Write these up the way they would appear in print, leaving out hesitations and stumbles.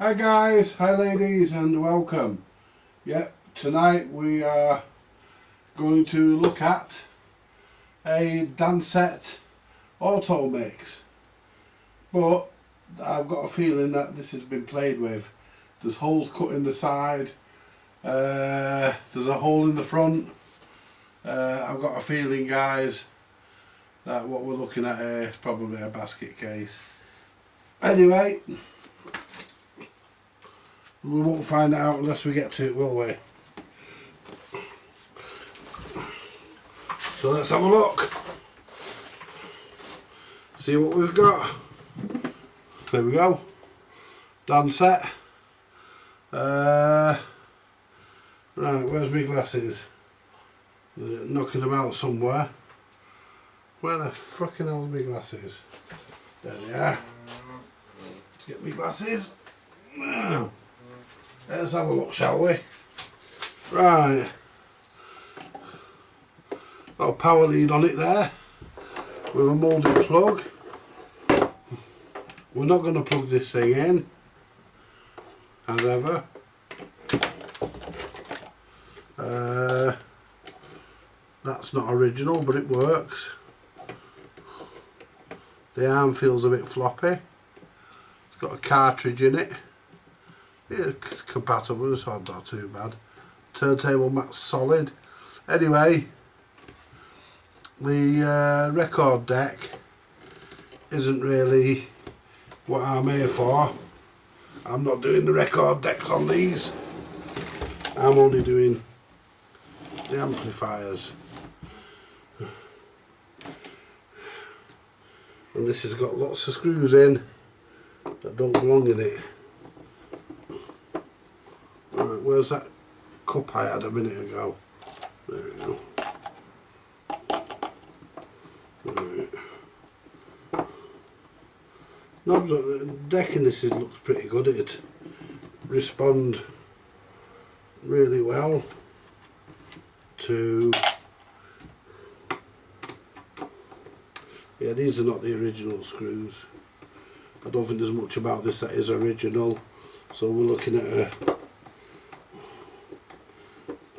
Hi guys, hi ladies, and welcome. Yep, tonight we are going to look at a DANSETTE AUTOMIX, but I've got a feeling that this has been played with. There's holes cut in the side, there's a hole in the front. I've got a feeling, guys, that what we're looking at here is probably a basket case. Anyway, we won't find out unless we get to it, will we? So let's have a look. See what we've got. There we go. DANSETTE. Right, where's my glasses? They're knocking about somewhere. Where the fucking hell's my glasses? There they are. Let's get my glasses. Let's have a look, shall we? Right. Got a power lead on it there with a moulded plug. We're not going to plug this thing in, as ever. That's not original, but it works. The arm feels a bit floppy. It's got a cartridge in it. It's compatible, so not too bad. Turntable mat's solid. Anyway, the record deck isn't really what I'm here for. I'm not doing the record decks on these. I'm only doing the amplifiers. And this has got lots of screws in that don't belong in it. Right, where's that cup I had a minute ago? There we go. Right. Knobs, the deck in this looks pretty good. It respond really well to. Yeah, these are not the original screws. I don't think there's much about this that is original, so we're looking at a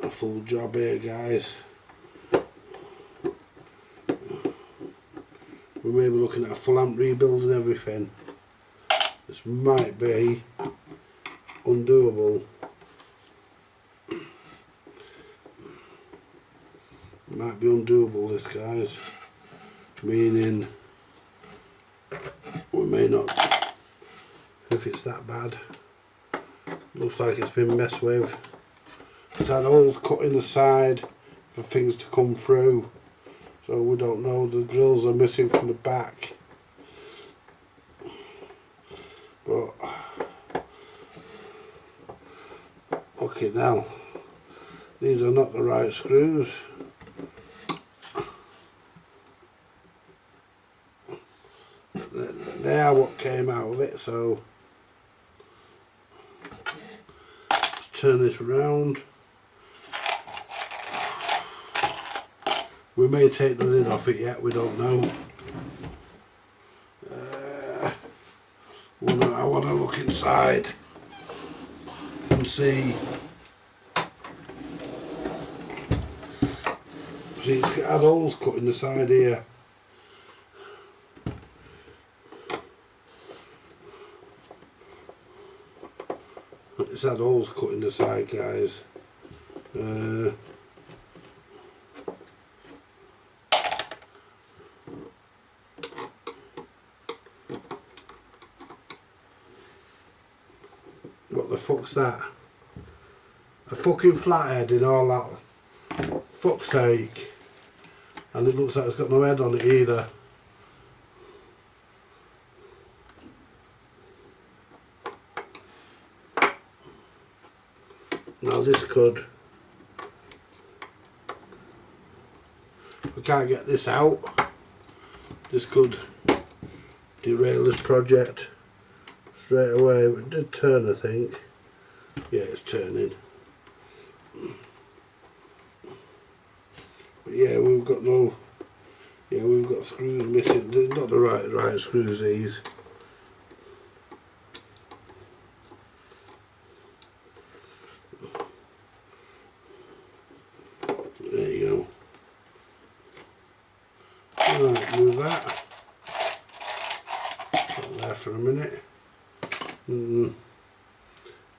full job here, guys. We may be looking at a full amp rebuild and everything. This might be undoable. Might be undoable, this, guys. Meaning we may not, if it's that bad. Looks like it's been messed with. It's had holes cut in the side for things to come through, so we don't know. The grills are missing from the back, but okay, now these are not the right screws. They are what came out of it, so let's turn this round. We may take the lid off it yet, we don't know. I want to look inside and see. See, it's had holes cut in the side here. It's had holes cut in the side, guys. What the fuck's that? A fucking flathead in all that. Fuck's sake. And it looks like it's got no head on it either. Now this could, we can't get this out, this could derail this project straight away. It did turn, I think. Yeah, it's turning. But yeah, we've got no, yeah, we've got screws missing. They're not the right screws, these. that. Put there for a minute.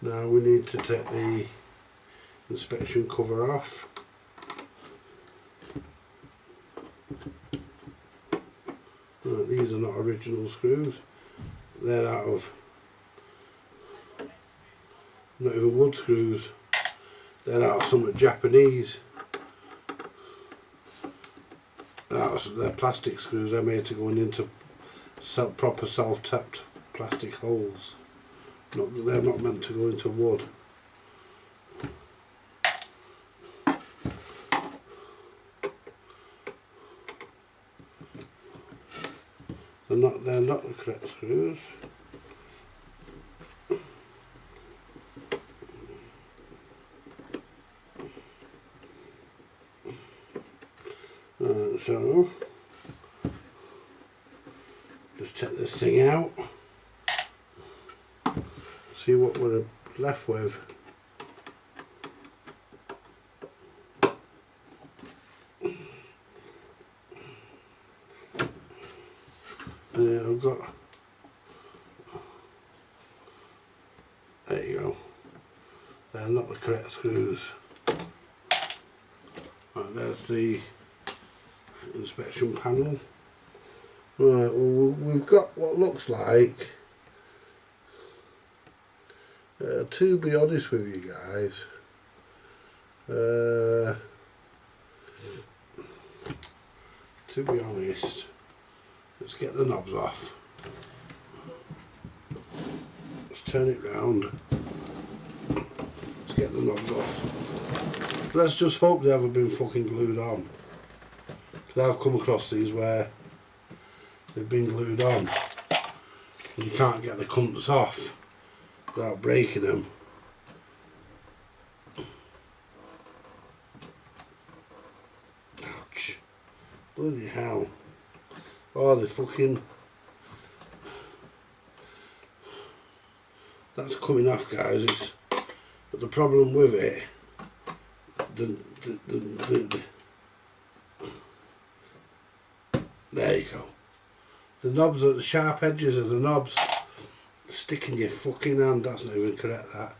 Now we need to take the inspection cover off. Right, these are not original screws. They're out of, not even wood screws. They're out of some Japanese. They're plastic screws. They're made to go into proper self-tapped plastic holes. They're not meant to go into wood. They're not the correct screws. So just take this thing out, see what we're left with. Yeah, I've got, there you go, they're not the correct screws. Right, there's the inspection panel. Right, well, we've got what looks like, to be honest with you guys, to be honest, let's get the knobs off. Let's turn it round. Let's get the knobs off. Let's just hope they haven't been fucking glued on. Because I've come across these where they've been glued on and you can't get the cunts off without breaking them. Ouch. Bloody hell. Oh, they fucking... That's coming off, guys. But the problem with it, there you go. The knobs, the sharp edges of the knobs stick in your fucking hand. That's not even correct, that.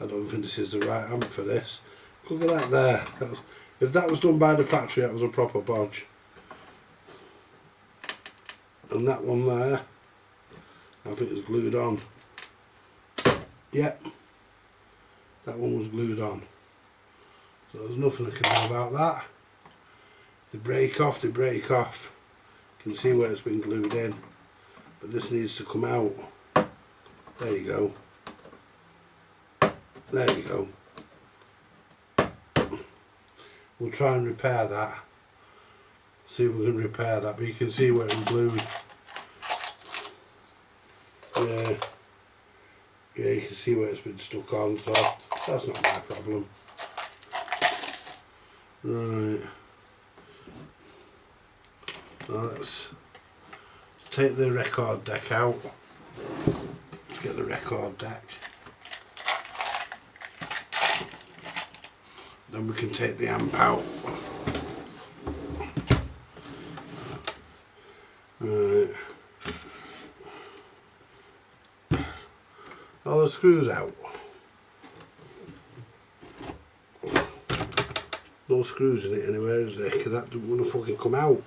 I don't think this is the right amp for this. Look at that there. If that was done by the factory, that was a proper bodge. And that one there, I think it's glued on. Yep, that one was glued on. So there's nothing I can do about that. If they break off, they break off. You can see where it's been glued in. But this needs to come out. There you go. There you go. We'll try and repair that. See if we can repair that, but you can see where it's glued. Yeah. Yeah, you can see where it's been stuck on, so that's not my problem. Right. Now let's take the record deck out. Let's get the record deck. Then we can take the amp out. Right. All the screws out. No screws in it anywhere, is there? Because that doesn't want to fucking come out.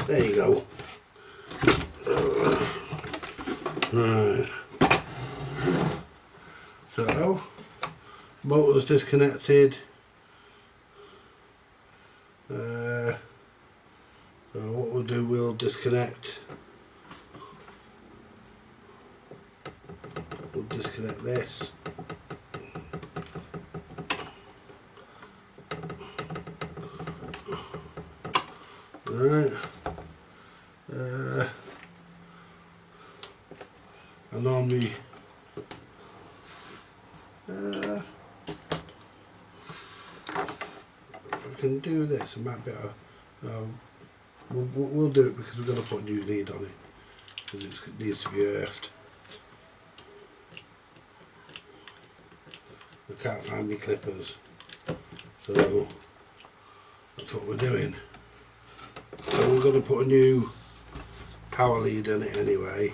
There you go. Right. So, motor's disconnected. So what we'll do, we'll disconnect. We'll disconnect this. Right. I normally I can do this. I might better. We'll do it because we're going to put a new lead on it because it needs to be earthed. I can't find my clippers, so That's what we're doing. So we're going to put a new power lead in it anyway.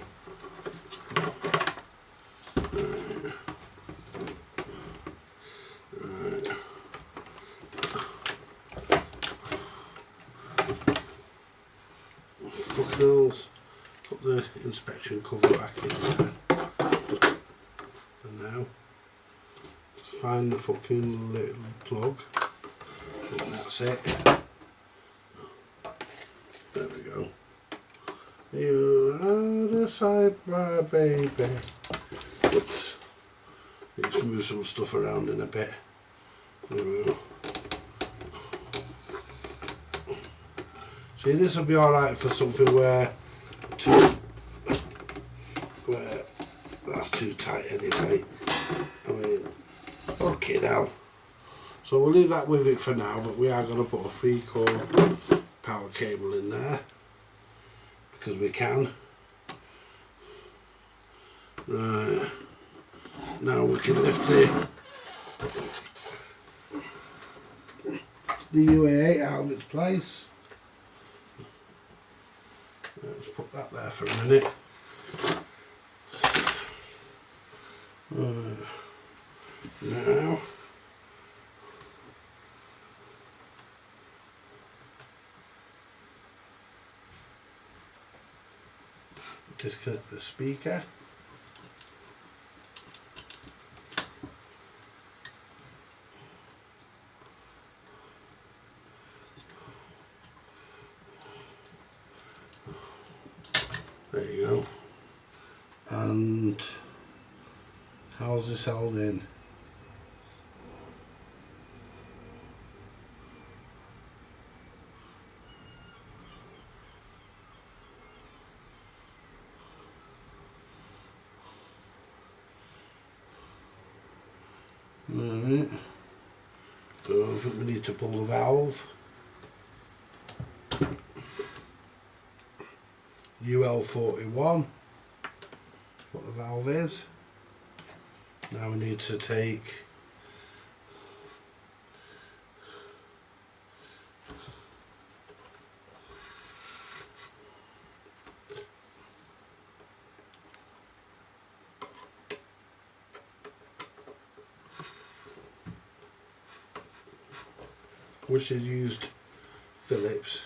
Fuckers, put the inspection cover back in there. And now, let's find the fucking little plug. And that's it. There we go. You are the sidebar, baby. Oops. Need to move some stuff around in a bit. There we go. See, this will be alright for something where that's too tight anyway. I mean, okay now. So we'll leave that with it for now, but we are going to put a 3-core power cable in there because we can. Right. Now we can lift the UA8 out of its place. Let's put that there for a minute. Now disconnect the speaker. There you go. And how's this held in? Alright. So I think we need to pull the valve. UL41, what the valve is. Now we need to take which is used Phillips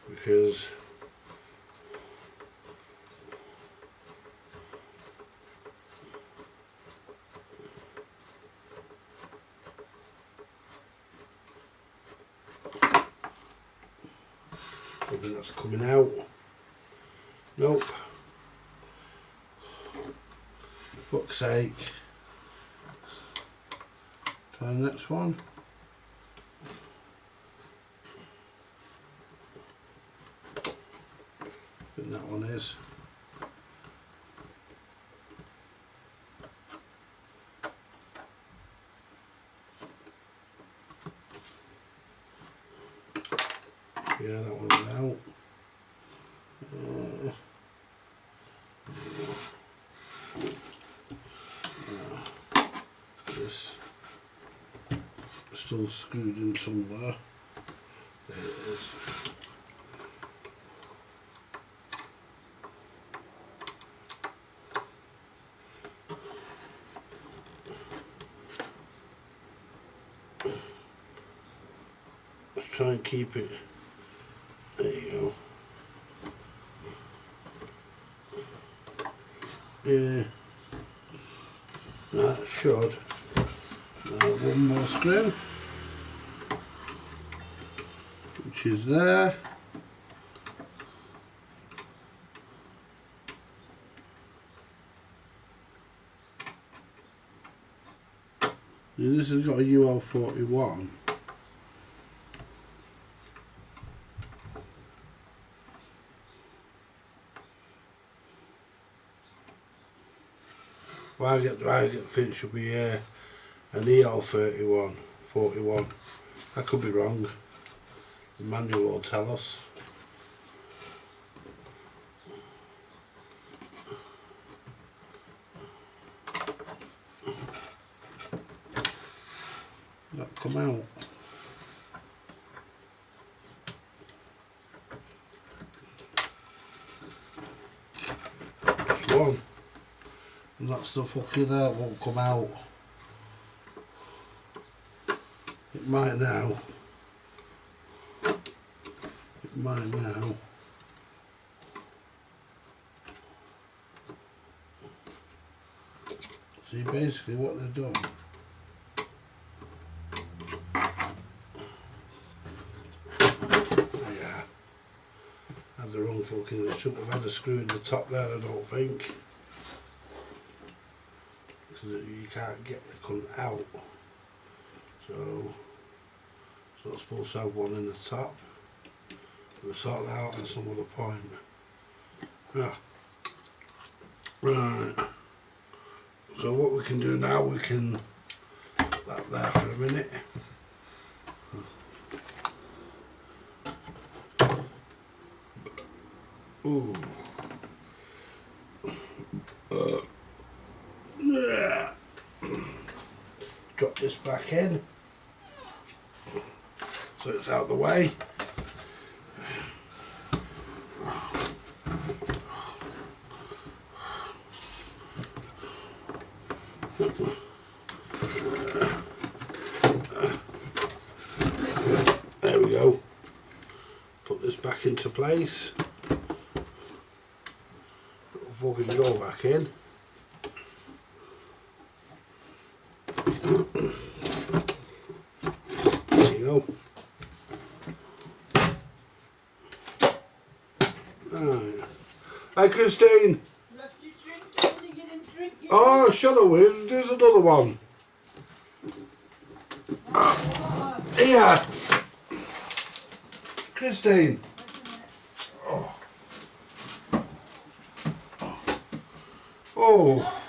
because I think that's coming out. Nope. Fuck's sake. Try the next one. I think that one is. Yeah, that one's out. This still screwed in somewhere. There it is. Let's try and keep it. There you go. Yeah, that should. Now one more screw, which is there. This has got a UL41. What I get finished should be an EL41, 41. I could be wrong. The manual will tell us. That come out. Just one. And that's the fucking that won't come out. It might now. It might now. See, basically what they've done. Yeah. Had the wrong fucking. They shouldn't have had a screw in the top there, I don't think. Because you can't get the cunt out. So it's not supposed to have one in the top. We'll sort that out at some other point. Yeah. Right. So what we can do now, we can put that there for a minute. Ooh. Yeah. Drop this back in so it's out of the way. There we go. Put this back into place. Put the fucking door back in. There you go. Right. Hi Christine. Oh, shut up, there's another one. Here. Christine. Oh. Oh.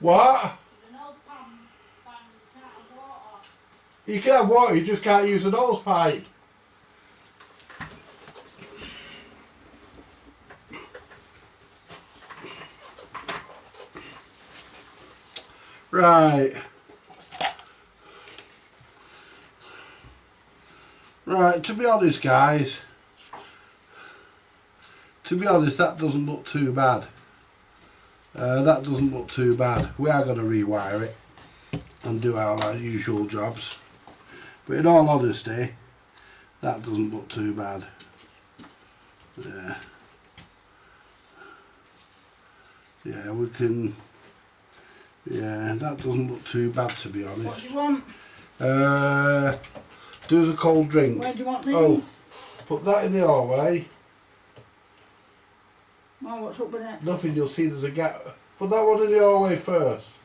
What? You can have water, you just can't use an hose pipe. Right. Right, to be honest guys, that doesn't look too bad. That doesn't look too bad. We are going to rewire it and do our usual jobs. But in all honesty, that doesn't look too bad. Yeah. Yeah, we can... Yeah, that doesn't look too bad to be honest. What do you want? Do us a cold drink. Where do you want these? Oh, put that in the hallway. Oh, what's up with it? Nothing, you'll see there's a gap. Put that one in the hallway first.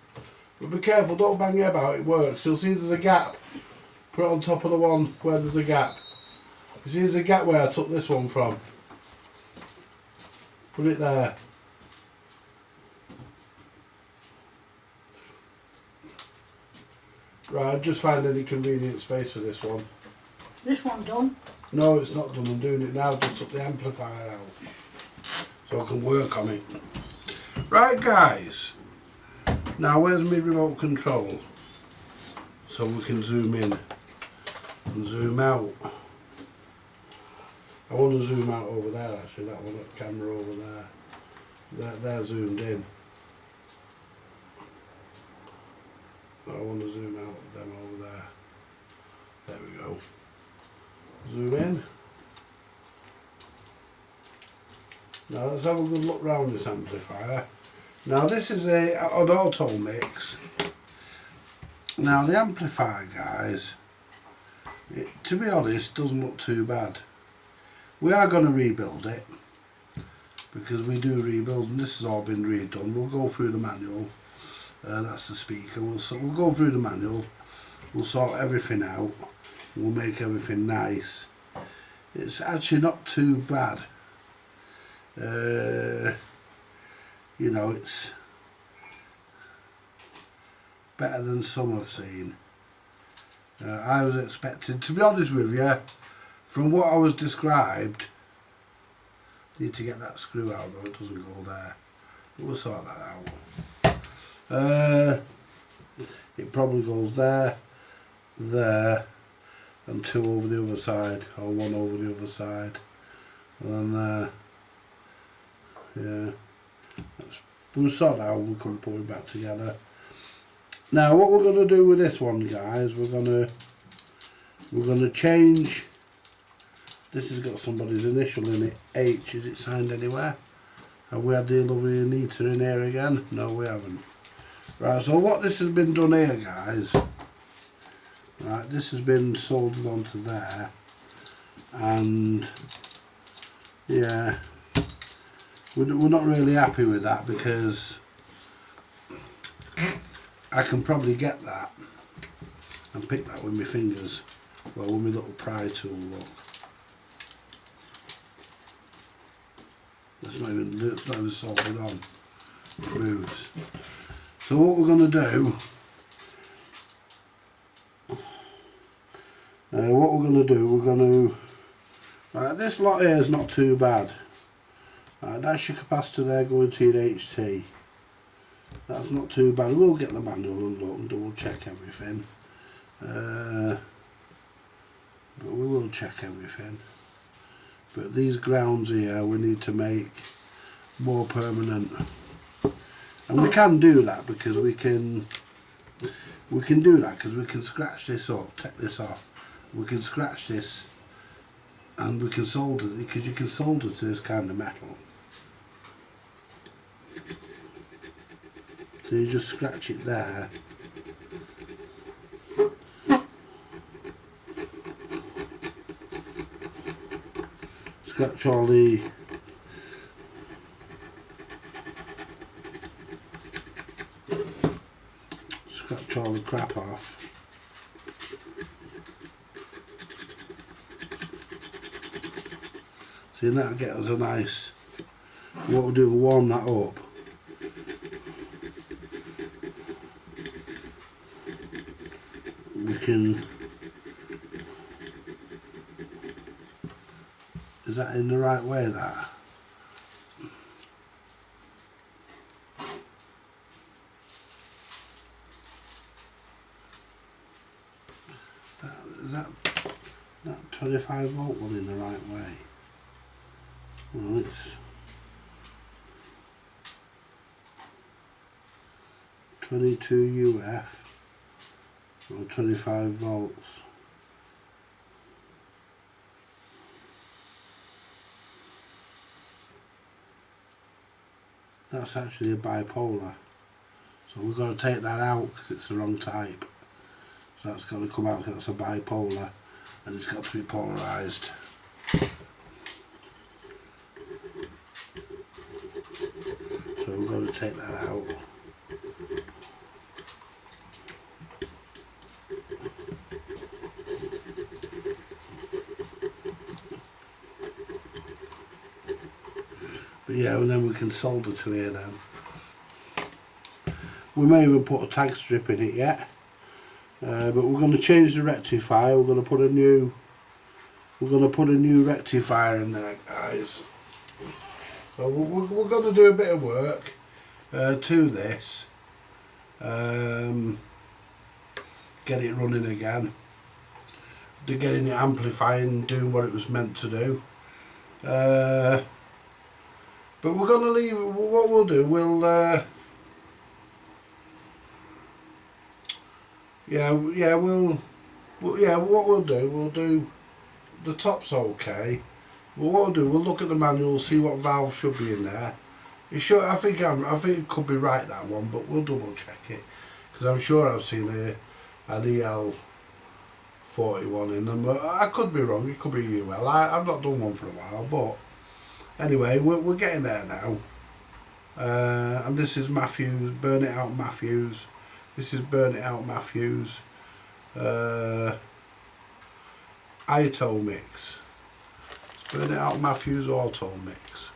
But be careful, don't bang your head about, it works. You'll see there's a gap. Put it on top of the one where there's a gap. You see there's a gap where I took this one from. Put it there. Right, just find any convenient space for this one. This one done? No, it's not done. I'm doing it now. Just took the amplifier out so I can work on it. Right, guys. Now, where's my remote control? So we can zoom in and zoom out. I want to zoom out over there, actually. That one, that camera over there. They're zoomed in. I want to zoom out with them over there. There we go. Zoom in. Now let's have a good look round this amplifier. Now this is an AutoMix. Now the amplifier, guys, to be honest, doesn't look too bad. We are going to rebuild it because we do rebuild, and this has all been redone. We'll go through the manual. That's the speaker. We'll go through the manual. We'll sort everything out. We'll make everything nice. It's actually not too bad. You know, it's better than some I've seen. I was expecting, to be honest with you, from what I was described, need to get that screw out though, it doesn't go there. But we'll sort that out. it probably goes there, there, and 2 over the other side, or 1 over the other side, and then there. Yeah, we'll sort out and we can put it back together. Now, what we're going to do with this one, guys, we're going to change. This has got somebody's initial in it. H. Is it signed anywhere? Have we had the lovely Anita in here again? No, we haven't. Right, so what this has been done here, guys. Right, this has been soldered onto there. And yeah, we're not really happy with that because I can probably get that and pick that with my fingers. Well, with my little pry tool, look. It's not even soldered on. It moves. So what we're going to do, right, this lot here is not too bad. Right, that's your capacitor there going to your HT. That's not too bad. We'll get the manual and look and double check everything. But we will check everything. But these grounds here we need to make more permanent. And we can do that because we can scratch this up, take this off. We can scratch this and we can solder it, because you can solder to this kind of metal. So you just scratch it there. Scratch all the crap off. See, that'll get us a nice, what we'll do, we'll warm that up. We can, is that in the right way, that? Is that 25 volt one in the right way? Well, it's 22 UF or 25 volts. That's actually a bipolar, so we've got to take that out because it's the wrong type. So that's got to come out because that's a bipolar and it's got to be polarised. So we've got to take that out. But yeah, and then we can solder to here then. We may even put a tag strip in it yet. But we're going to change the rectifier. We're going to put a new rectifier in there, guys. So we're going to do a bit of work to this, get it running again, getting it amplifying, doing what it was meant to do. But we're going to leave. What we'll do, what we'll do, the top's okay. But what we'll do, we'll look at the manual, see what valve should be in there. I think it could be right, that one, but we'll double check it, because I'm sure I've seen an EL41 in them. I could be wrong. It could be UL. I've not done one for a while, but anyway, we're getting there now. And this is Matthews, Burn It Out Matthews. This is Burn It Out Matthews. Automix. Burn It Out Matthews Automix.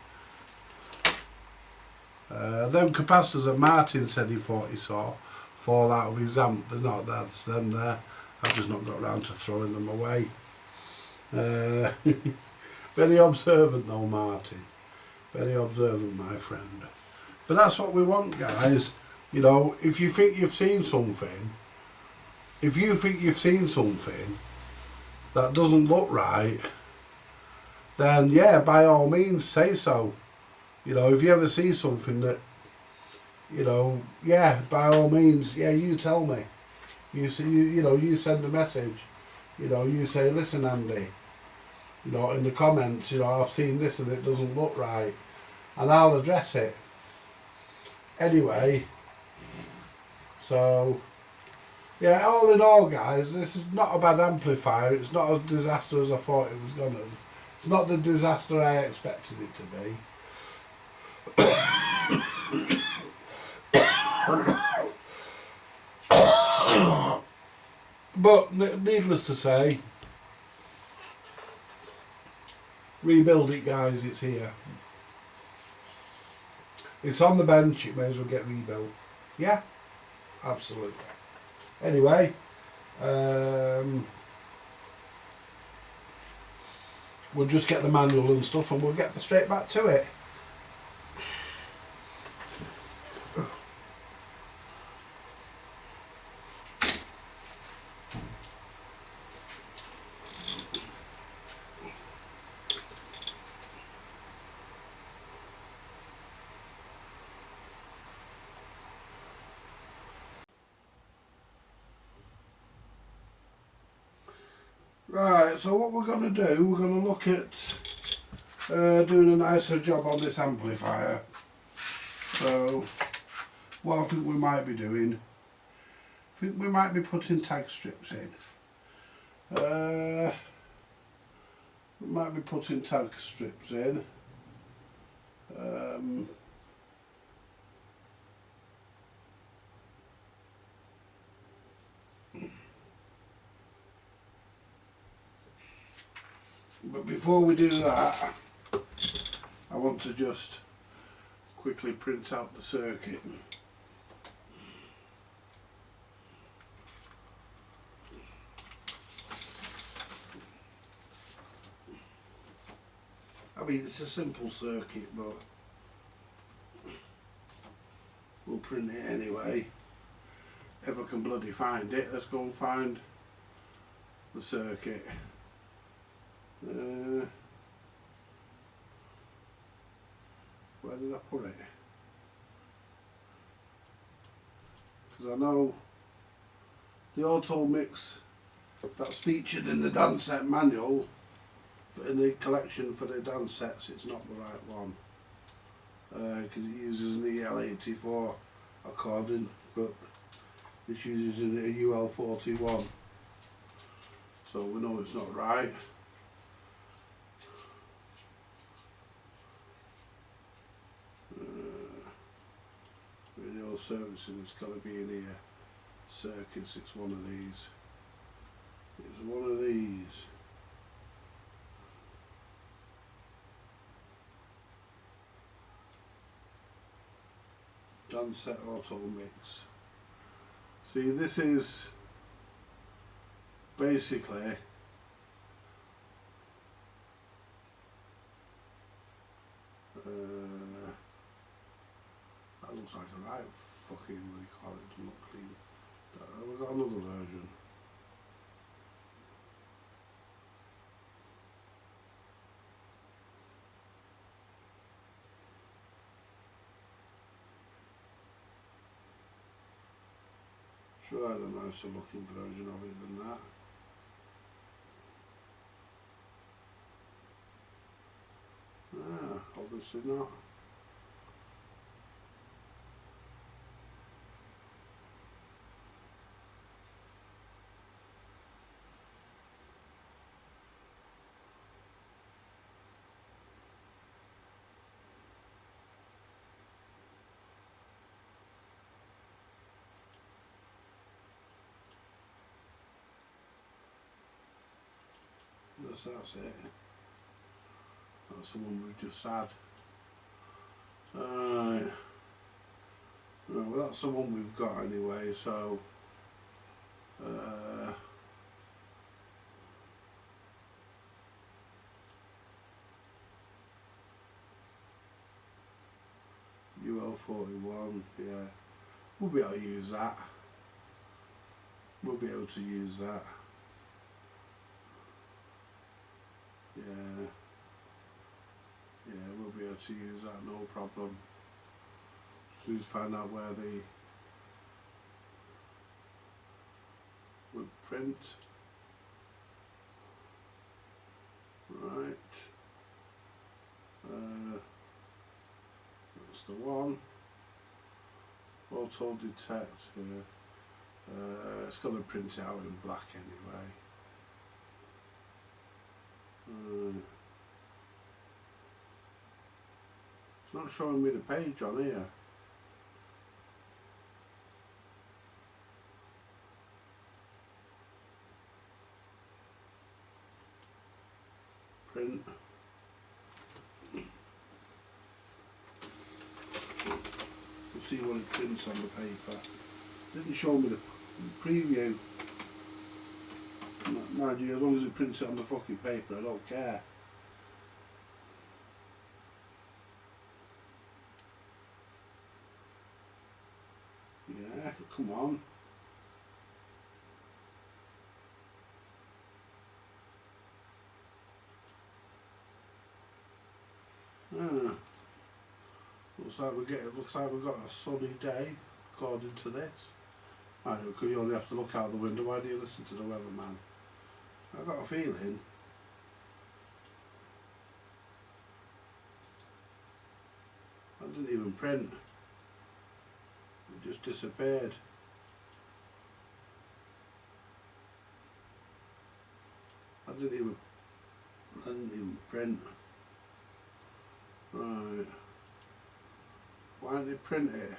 Them capacitors that Martin said he thought he saw fall out of his amp, they're not, that's them there. I've just not got around to throwing them away. Very observant though, Martin. Very observant, my friend. But that's what we want, guys. You know, if you think you've seen something, if you think you've seen something that doesn't look right, then yeah, by all means say so. You know, if you ever see something that, you know, yeah, by all means, yeah, you tell me. You see, you know, you send a message. You know, you say, listen, Andy. You know, in the comments, you know, I've seen this and it doesn't look right, and I'll address it. Anyway, so yeah, all in all, guys, this is not a bad amplifier. It's not as disaster as I thought it was gonna. It's not the disaster I expected it to be. But needless to say, rebuild it, guys. It's here. It's on the bench. It may as well get rebuilt. Yeah, absolutely. Anyway, we'll just get the manual and stuff, and we'll get straight back to it. Right, so what we're going to do, we're going to look at doing a nicer job on this amplifier. So, what I think we might be doing, I think we might be putting tag strips in. We might be putting tag strips in. But before we do that, I want to just quickly print out the circuit. I mean, it's a simple circuit, but we'll print it anyway. If I can bloody find it, let's go and find the circuit. Where did I put it? Because I know the Automix that's featured in the Dansette manual, in the collection for the Dansets, it's not the right one. Because it uses an EL84 according, but this uses a UL41. So we know it's not right. Radio servicing, it's got to be in here. Circuits, it's one of these. It's one of these. Dansette Automix. See, this is basically that looks like a right fucking, what do you call it, doesn't look clean. We've got another version. Sure, I had a nicer looking version of it than that. Obviously not. That's it. That's the one we've just had. Right. No, well, that's the one we've got anyway, so UL41, yeah. We'll be able to use that. We'll be able to use that. Yeah. Yeah, we'll be able to use that, no problem. Just need to find out where the would print. Right. That's the one. Auto detect here. It's going to print it out in black anyway. It's not showing me the page on here. Print. We'll see what it prints on the paper. Didn't show me the preview. Mind you, as long as it prints it on the fucking paper, I don't care. Yeah, come on. Looks like we've got a sunny day, according to this. I know, because you only have to look out the window. Why do you listen to the weatherman? I've got a feeling I didn't even print. It just disappeared. I didn't even print. Right. Why don't they print it?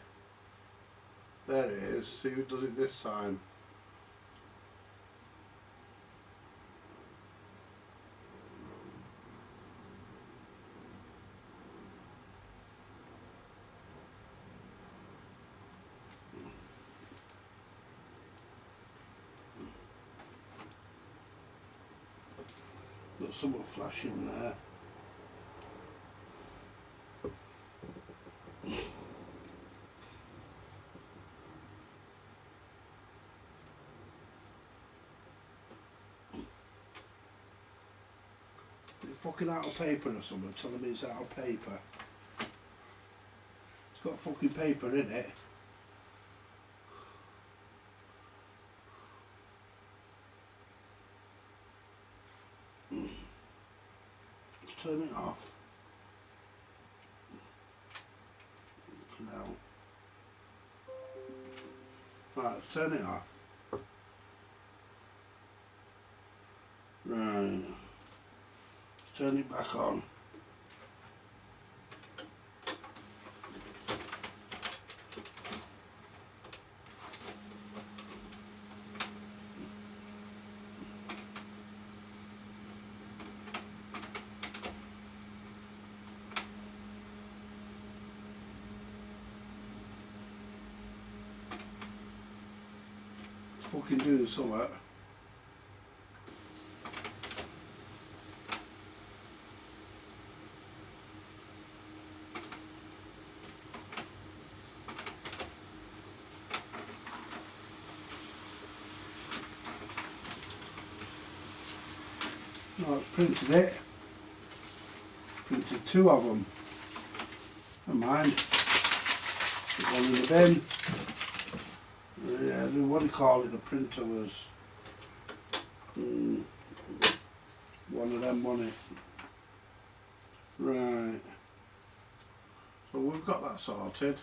There it is. See who does it this time. Got something flashing there. Fucking out of paper or something, telling me it's out of paper. It's got fucking paper in it. Turn it off. Right, let's turn it off. Right. Turn it back on. It's fucking doing something. No, it's printed it. Printed two of them. Never mind. Put one in the bin. Yeah, what do you call it? The printer was one of them, wasn't it? Right. So we've got that sorted.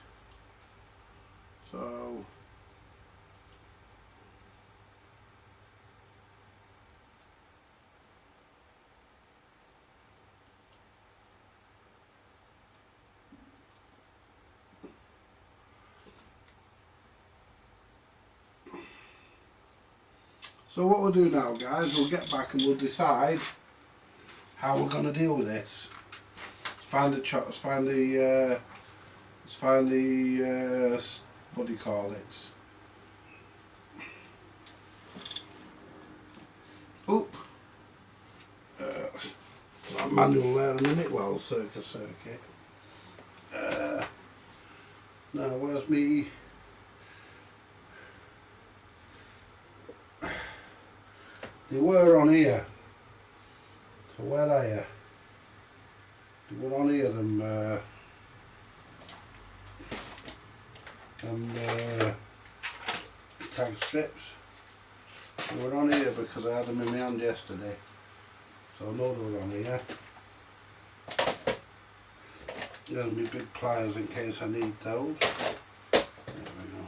So what we'll do now, guys, we'll get back and we'll decide how we're going to deal with this. Let's find the what do you call it? Oop. That manual there a minute. Well, circuit. Now, where's me They were on here. So where are you? They were on here, tag strips. They were on here because I had them in my hand yesterday. So I know they were on here. There's my big pliers in case I need those. There we go.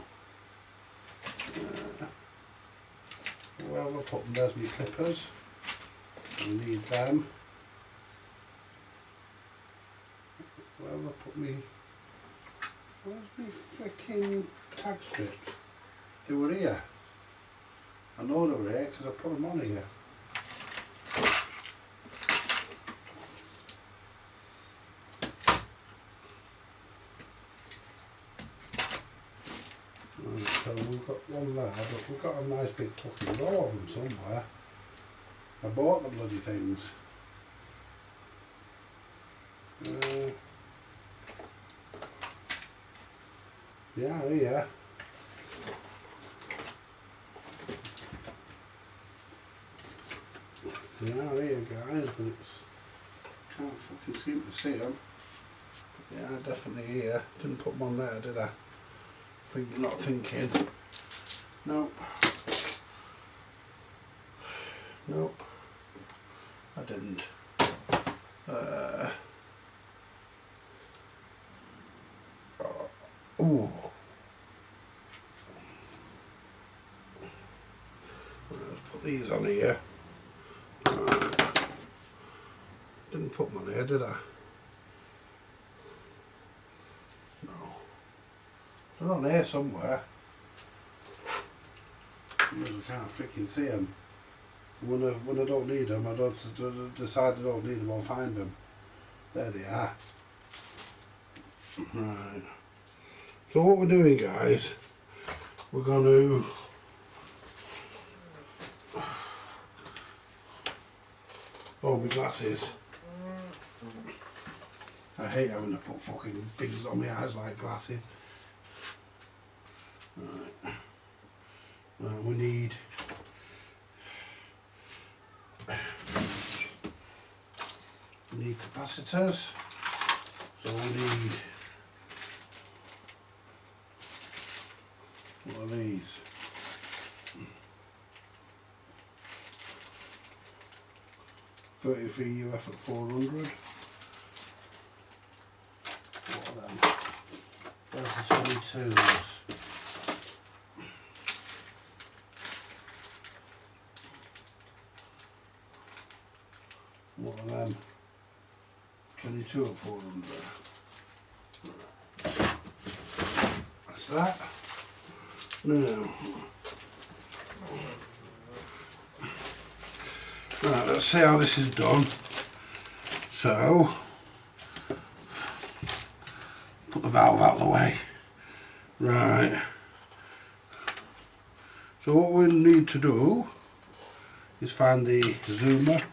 Where have I put them? There's my clippers. I need them. Where have I put me? Where's my freaking tag strips? They were here. I know they were here because I put them on here. So we've got one there, but we've got a nice big fucking row of them somewhere. I bought the bloody things. They are here. They are here, guys, but it's can't fucking seem to see them. But they are definitely here. Didn't put them on there, did I? Think you're not thinking. Nope. Nope. I didn't. Ooh. Let's put these on here. Didn't put them on here, did I? No. They're on here somewhere. Because I can't freaking see them. When I don't need them, I don't decide I don't need them, I'll find them. There they are. Right. So what we're doing, guys, we're going to my glasses. I hate having to put fucking things on my eyes like glasses. Right. We need capacitors. So we need, what are these? $33 UF at 400. What are them? There's the 22s. What are them? 22 at 400. That's that. Now, right, let's see how this is done. So, put the valve out of the way. Right. So what we need to do is find the zoomer.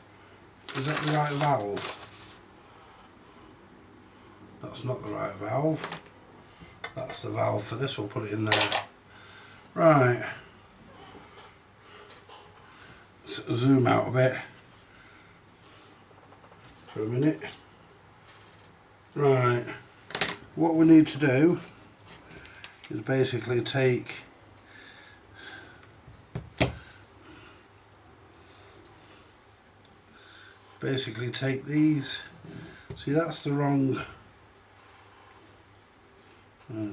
Is that the right valve? That's not the right valve. That's the valve for this, we'll put it in there. Right. Let's zoom out a bit for a minute. Right. What we need to do is basically take these. See, that's the wrong.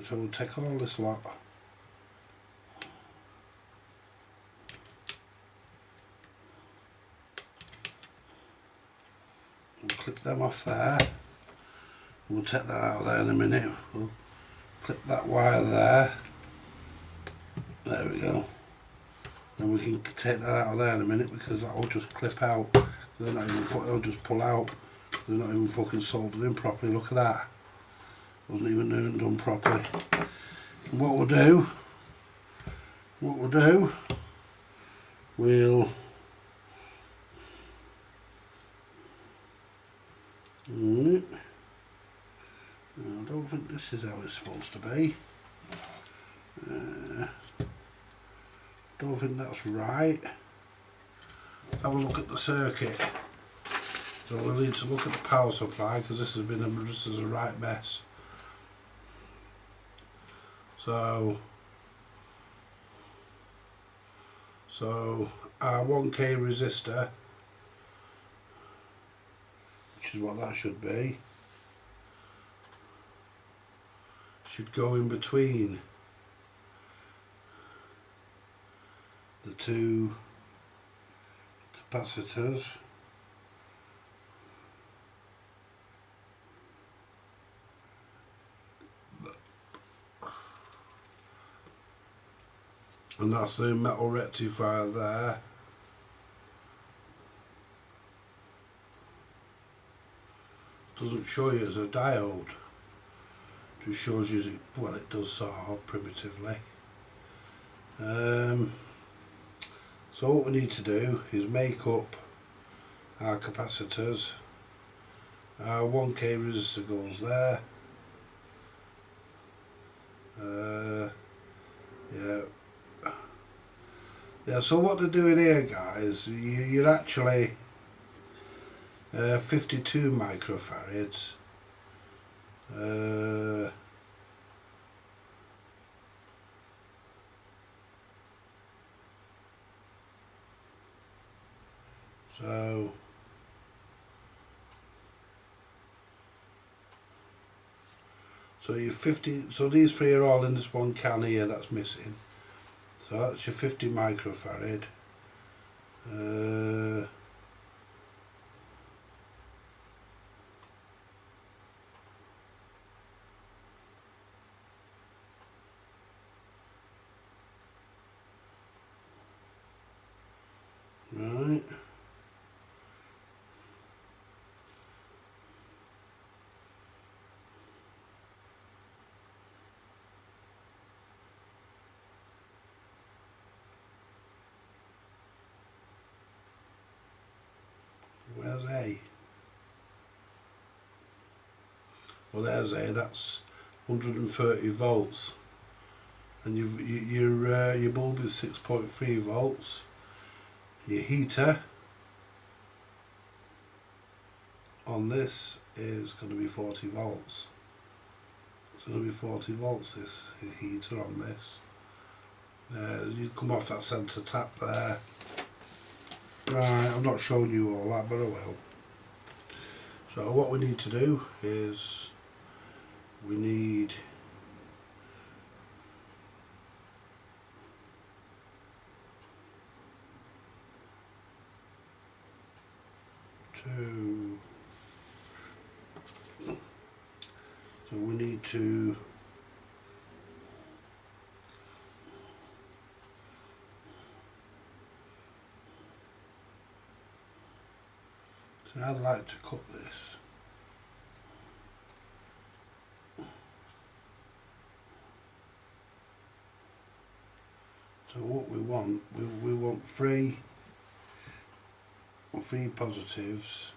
So we'll take all this lot. We'll clip them off there. We'll take that out of there in a minute. We'll clip that wire there. There we go. Then we can take that out of there in a minute because that will just clip out. They're not even, they'll just pull out. They're not even fucking soldered in properly. Look at that. Wasn't even done properly. And what we'll do, we'll I don't think this is how it's supposed to be. Don't think that's right. have a look at the circuit. So we'll need to look at the power supply because this has been a right mess. So our 1K resistor, which is what that should be, should go in between the two capacitors. And that's the metal rectifier there. Doesn't show you as a diode. Just shows you, well, it does sort of primitively. So what we need to do is make up our capacitors. Our 1K resistor goes there. Yeah, so what they're doing here, guys, you're actually 52 microfarads. So you're 50. So these three are all in this one can here. That's missing. So that's your 50 microfarad. Right. Where's A? Well, there's A. That's 130 volts, and your bulb is 6.3 volts. Your heater on this is going to be 40 volts. It's going to be 40 volts. This heater on this. You come off that centre tap there. Right, I'm not showing you all that, but I will. So what we need to do is we need to, so we need to so I'd like to cut this. So what we want, we want three positives.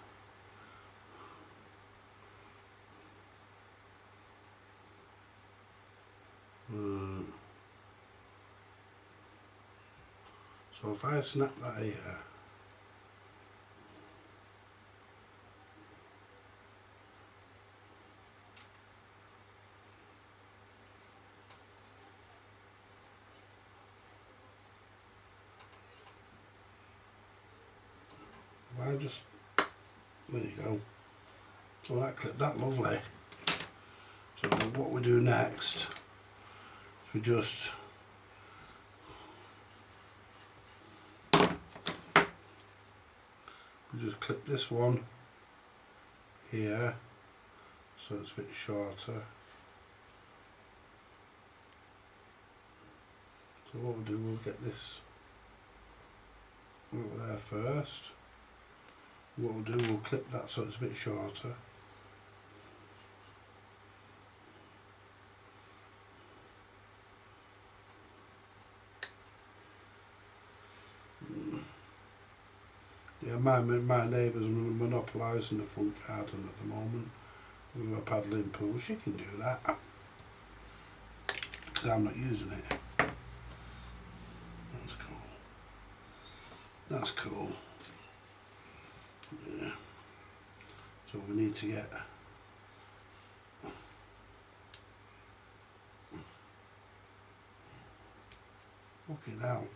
So if I snap that here, if I just, there you go. So that clipped that lovely. So what we do next is we just clip this one here so it's a bit shorter. So what we'll do, we'll get this over there first. What we'll do, we'll clip that so it's a bit shorter. Yeah, my neighbour's monopolising the front garden at the moment with her paddling pool. She can do that because I'm not using it. That's cool. That's cool. Yeah. So we need to get fucking hell.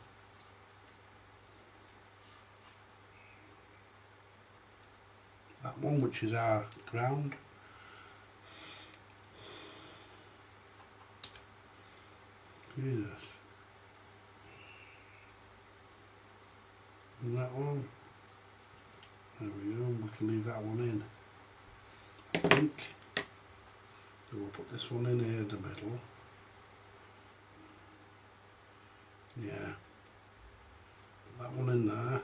That one, which is our ground. Jesus. And that one. There we go. We can leave that one in, I think. So we'll put this one in here in the middle. Yeah. Put that one in there.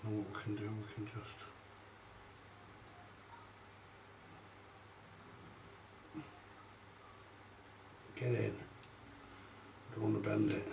And what we can do, we can just get in. Don't want to bend it.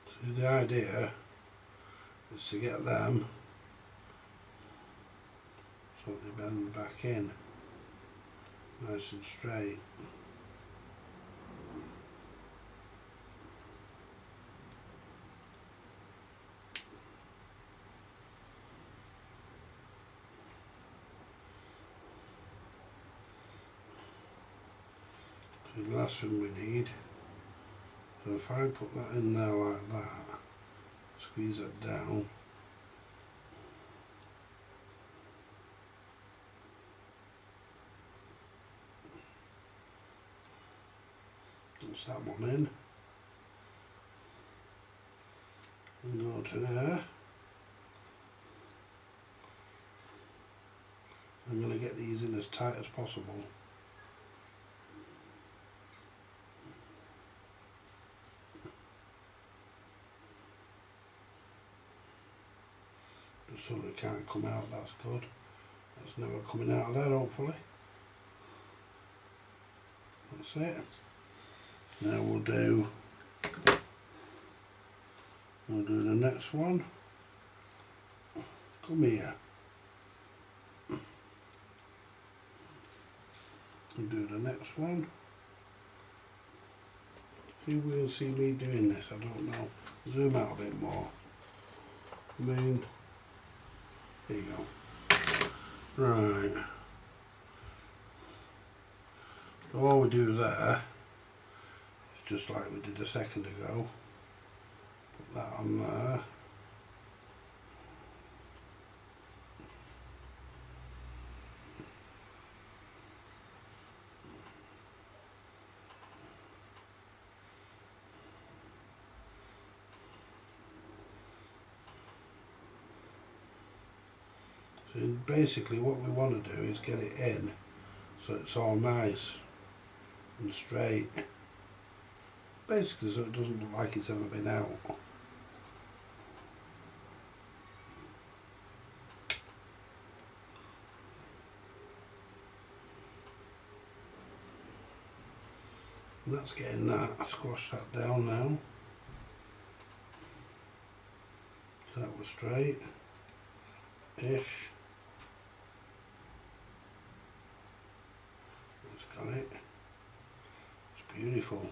So the idea is to get them so they bend back in nice and straight. So the last thing we need, so if I put that in there like that, squeeze it down, puts that one in, and go to there. I'm going to get these in as tight as possible. Just so that it can't come out, that's good. That's never coming out of there, hopefully. That's it. Now we'll do the next one. Come here. We'll do the next one. See if we can see me doing this, I don't know. Zoom out a bit more. I mean, there you go. Right. So all we do there is just like we did a second ago. Put that on there. So basically what we want to do is get it in so it's all nice and straight. Basically so it doesn't look like it's ever been out. And that's getting that. Squash that down now. So that was straight ish. That's got it. It's beautiful.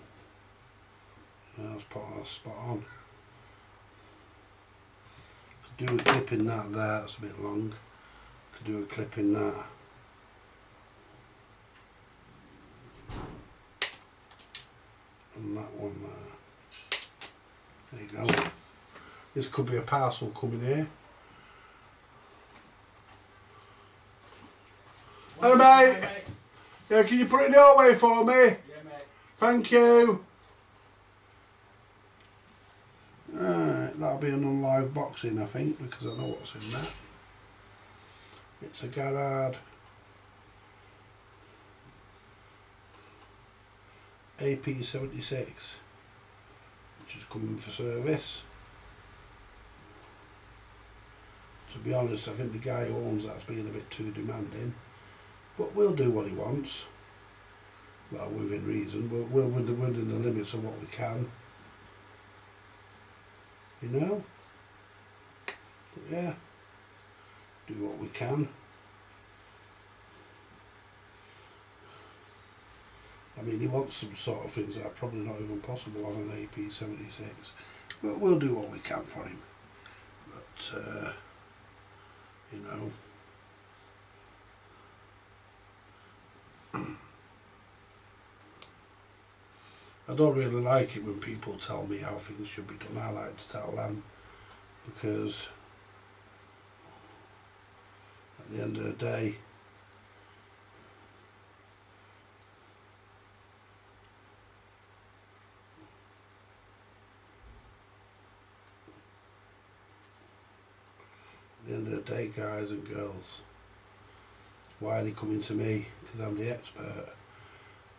Yeah, that's spot on. Could do a clip in that there, that's a bit long. Could do a clip in that. And that one there. There you go. This could be a parcel coming here. Hello mate! Mate. Yeah, can you put it your way for me? Yeah, mate. Thank you. Right, that'll be an unlive boxing I think, because I know what's in there. It's a Garrard AP76, which is coming for service. To be honest, I think the guy who owns that's being a bit too demanding, but we'll do what he wants. Well, within reason, but we're within the limits of what we can. You know? But yeah, do what we can. I mean, he wants some sort of things that are probably not even possible on an AP76, but we'll do what we can for him. But, you know, I don't really like it when people tell me how things should be done. I like to tell them, because at the end of the day, guys and girls, why are they coming to me? Because I'm the expert.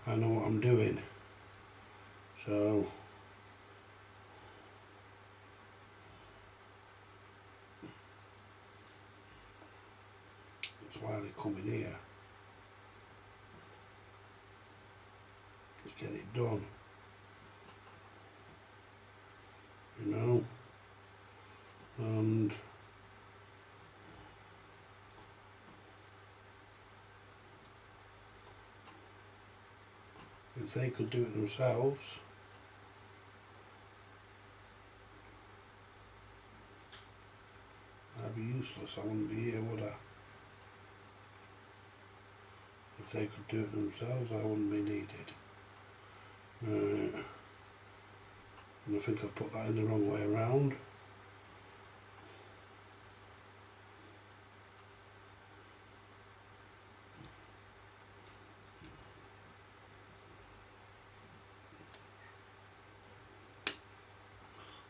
I know what I'm doing. So that's why they come in here, to get it done. You know? And if they could do it themselves, I'd be useless. I wouldn't be here, would I? If they could do it themselves, I wouldn't be needed. And I think I've put that in the wrong way around.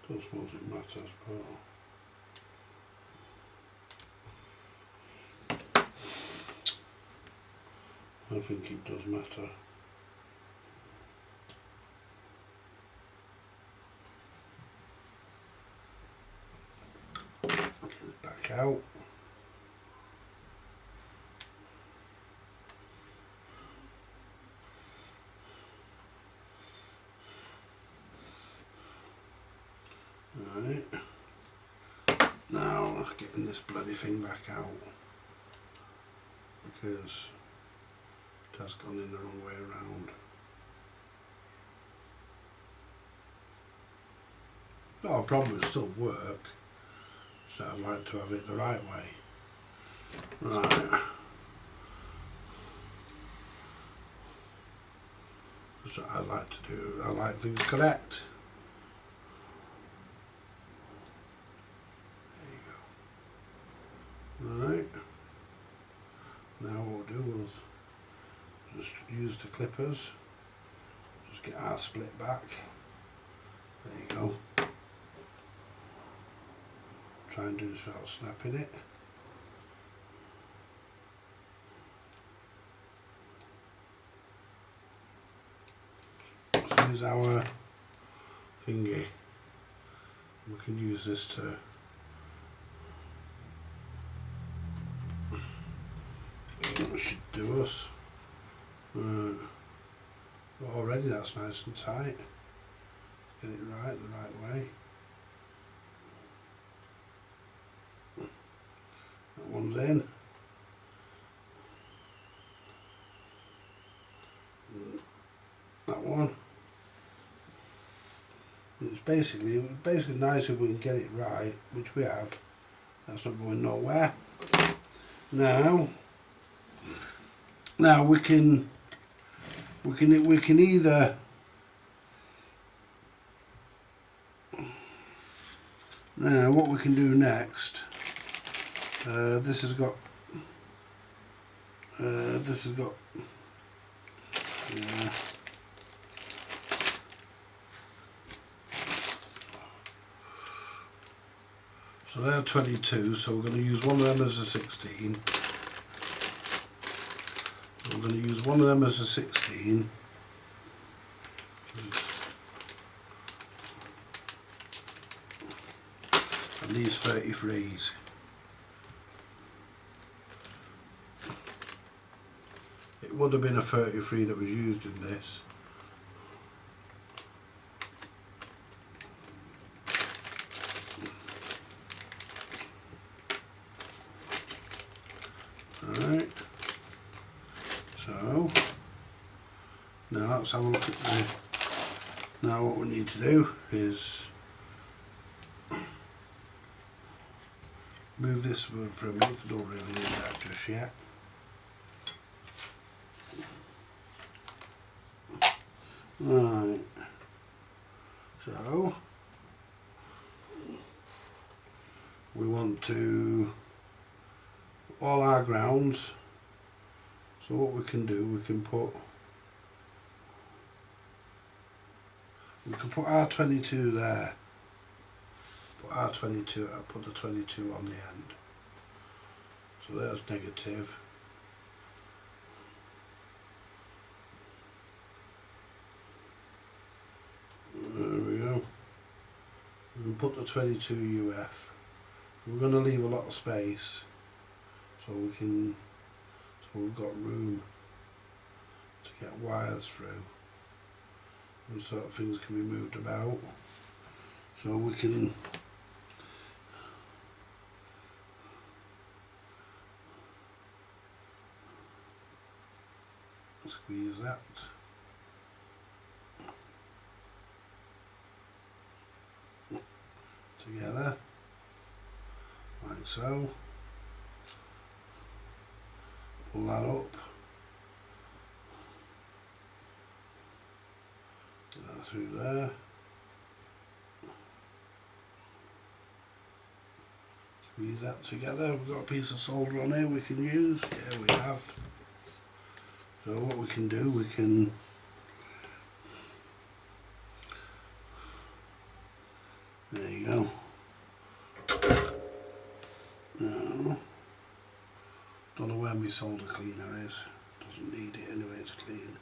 Don't suppose it matters, but I think it does matter. Get it back out. Right. Now getting this bloody thing back out, because it has gone in the wrong way around. No problem, it still work. So I'd like to have it the right way. Right. That's what I like to do. I like things correct. Right, now what we'll do is just use the clippers, just get our split back. There you go. Try and do this without snapping it. So here's our thingy. We can use this to that should do us. Already that's nice and tight. Get it right the right way. That one's in. That one. It's basically nice if we can get it right, which we have. That's not going nowhere. Now we can either now what we can do next. This has got so they're 22, so we're going to use one of them as a 16. We're going to use one of them as a 16. And these 33s. would have been a 33 that was used in this. Alright, so now let's have a look at the, now what we need to do is move this one for a minute, I don't really need that just yet. Right, so we want to all our grounds, so what we can do, we can put R22 there, put R22, I'll put the 22 on the end, so there's negative. There we go. We can put the 22 UF. We're going to leave a lot of space, so we've got room to get wires through, and sort of things can be moved about. So we can squeeze that. Together, like so. Pull that up. Get that through there. Squeeze that together. We've got a piece of solder on here we can use. Yeah, we have. So what we can do, we can there you go. Now, don't know where my solder cleaner is. Doesn't need it anyway, it's clean.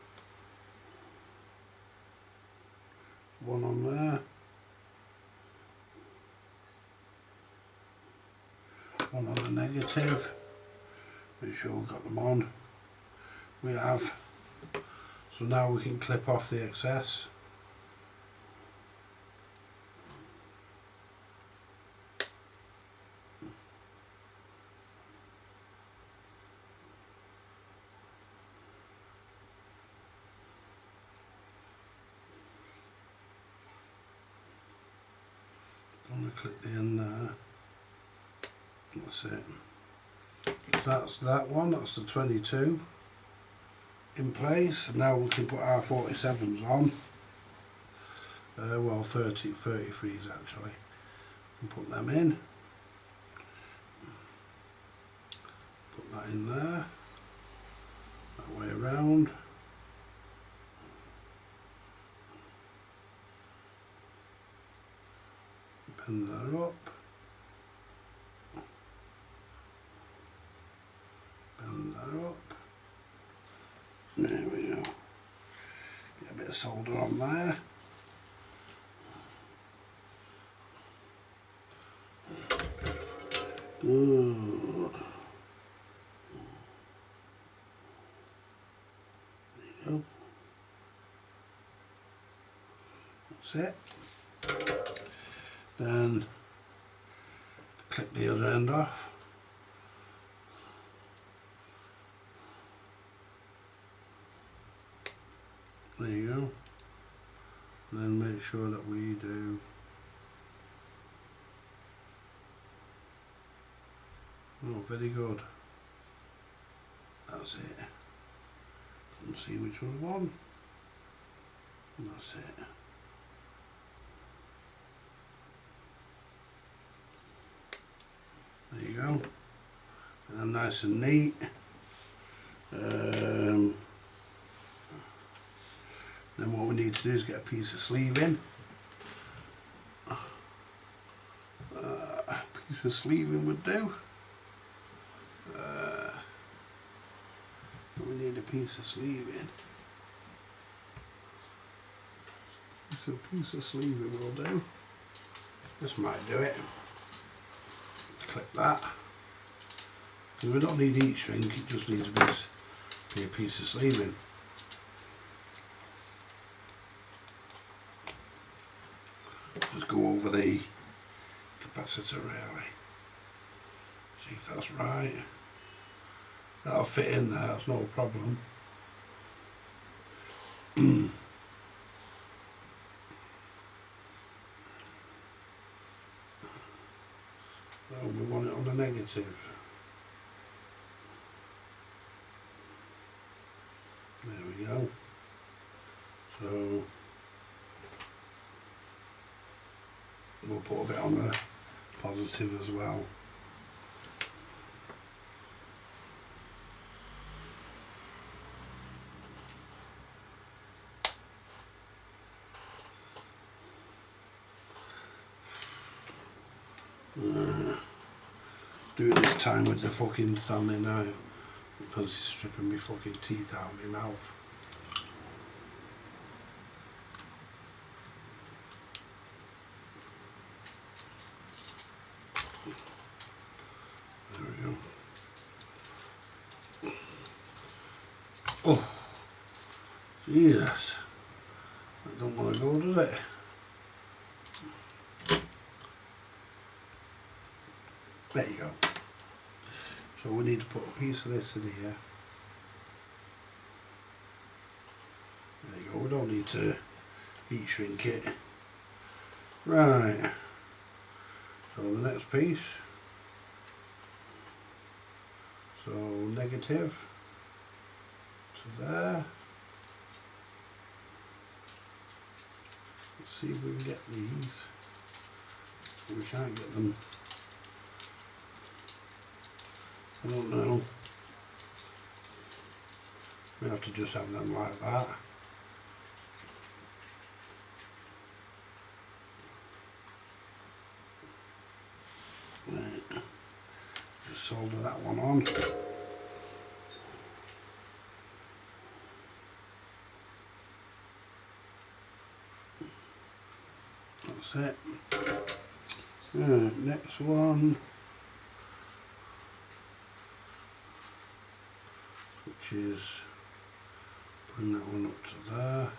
One on there. One on the negative. Make sure we've got them on. We have. So now we can clip off the excess. I'm going to clip the end there. That's it. So that's that one, that's the 22 in place. And now we can put our 47s on. Well, 33s actually. And put them in. Put that in there. That way around. Bend that up. Bend that up. There we go. Get a bit of solder on there. Good. There you go. That's it. Then clip the other end off. There you go. And then make sure that we do very good. That's it. Couldn't see which was one. And that's it. There you go. And nice and neat. Then what we need to do is get a piece of sleeve in. A piece of sleeving would do. We need a piece of sleeving. So a piece of sleeving will do. This might do it. Clip that. Because we don't need heat shrink, it just needs a be a piece of sleeving. Just go over the capacitor really. See if that's right. That'll fit in there, that's no problem. Well, we want it on the negative. There we go. So we'll put a bit on the positive as well. Do it this time with the fucking Stanley knife. I fancy stripping my fucking teeth out of my mouth. There we go. Oh, Jesus. That don't want to go, does it? There you go. So we need to put a piece of this in here. There you go, we don't need to heat shrink it. Right. So the next piece. So negative to there. Let's see if we can get these. We can't get them. I don't know. We have to just have them like that. Right. Just solder that one on. That's it. Right, next one. Which is bring that one up to there.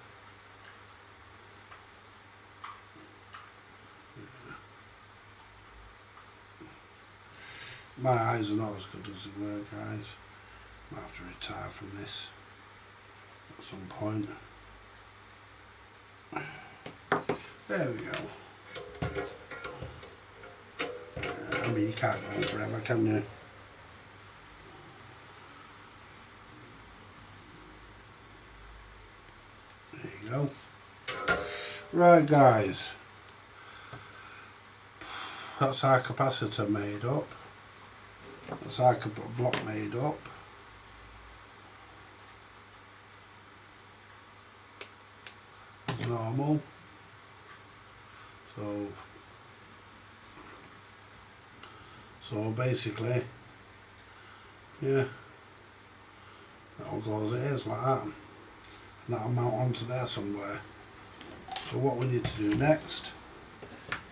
Yeah. My eyes are not as good as they were, guys. I have to retire from this at some point. There we go. I mean, you can't go on forever, can you? There you go. Right, guys. That's our capacitor made up. That's our block made up. As normal. So basically, yeah, that'll go as it is like that. And that'll mount onto there somewhere. So what we need to do next,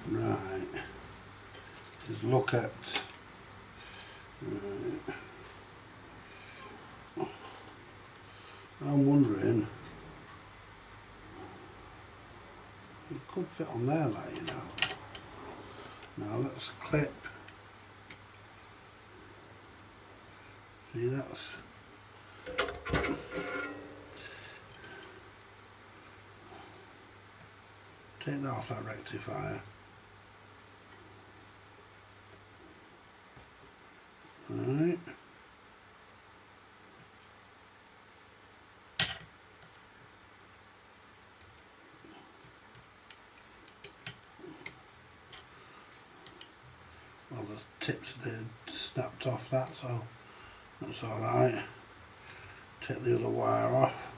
right, is look at, right, I'm wondering, it could fit on there, like, you know. Now let's clip. See, that's take that off that rectifier. Alright. Well, the tips they snapped off that, so that's alright. Take the other wire off.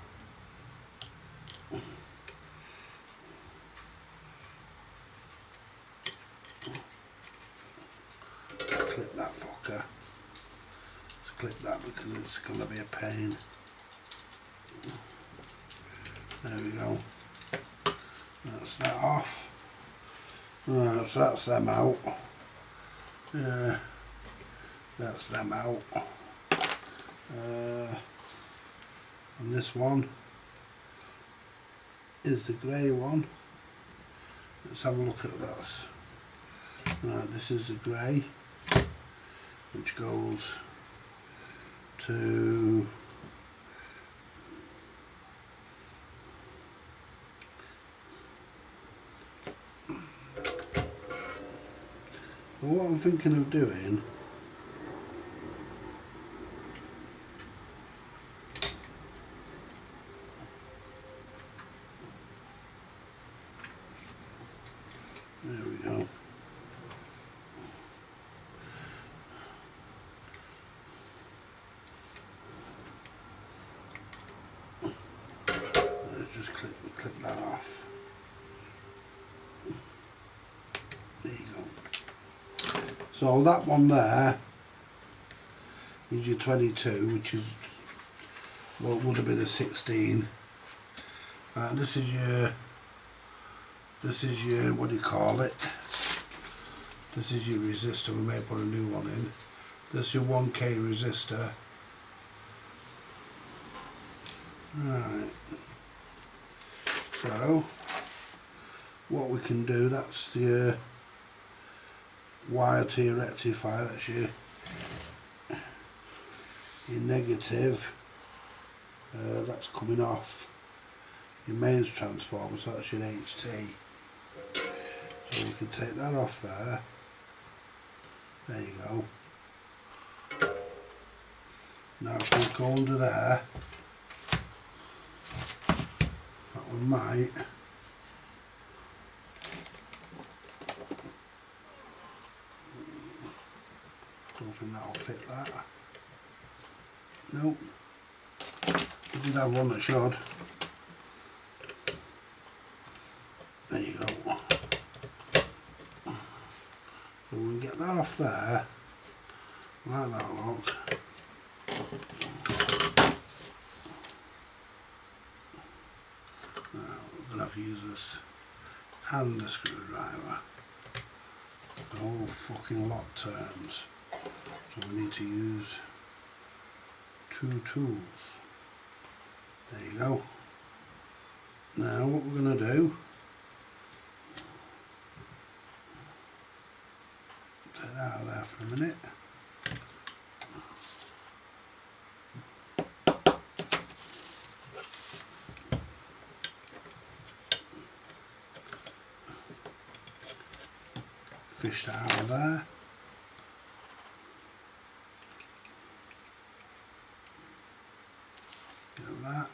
Clip that fucker. Let's clip that because it's going to be a pain. There we go. That's that off. Right, so that's them out. That's them out. and this one is the grey one. Let's have a look at that. Right, this is the grey, which goes to what I'm thinking of doing, there we go. Let's just clip that off. There you go. So that one there is your 22, which is what would have been a 16. This is your what do you call it? This is your resistor. We may put a new one in. This is your 1K resistor. Right. So what we can do, that's the wire to your rectifier. That's your negative. That's coming off your mains transformer, so that's your HT. So we can take that off there. There you go. Now if we go under there, that one might. Don't think that'll fit that. Nope. We did have one that should. There you go. So we can get that off there, like that look. Now we're going to have to use this and a screwdriver. The whole fucking lot turns. So we need to use 2 tools. There you go. Now what we're going to do, take that out of there for a minute. Fish that out of there. Get that.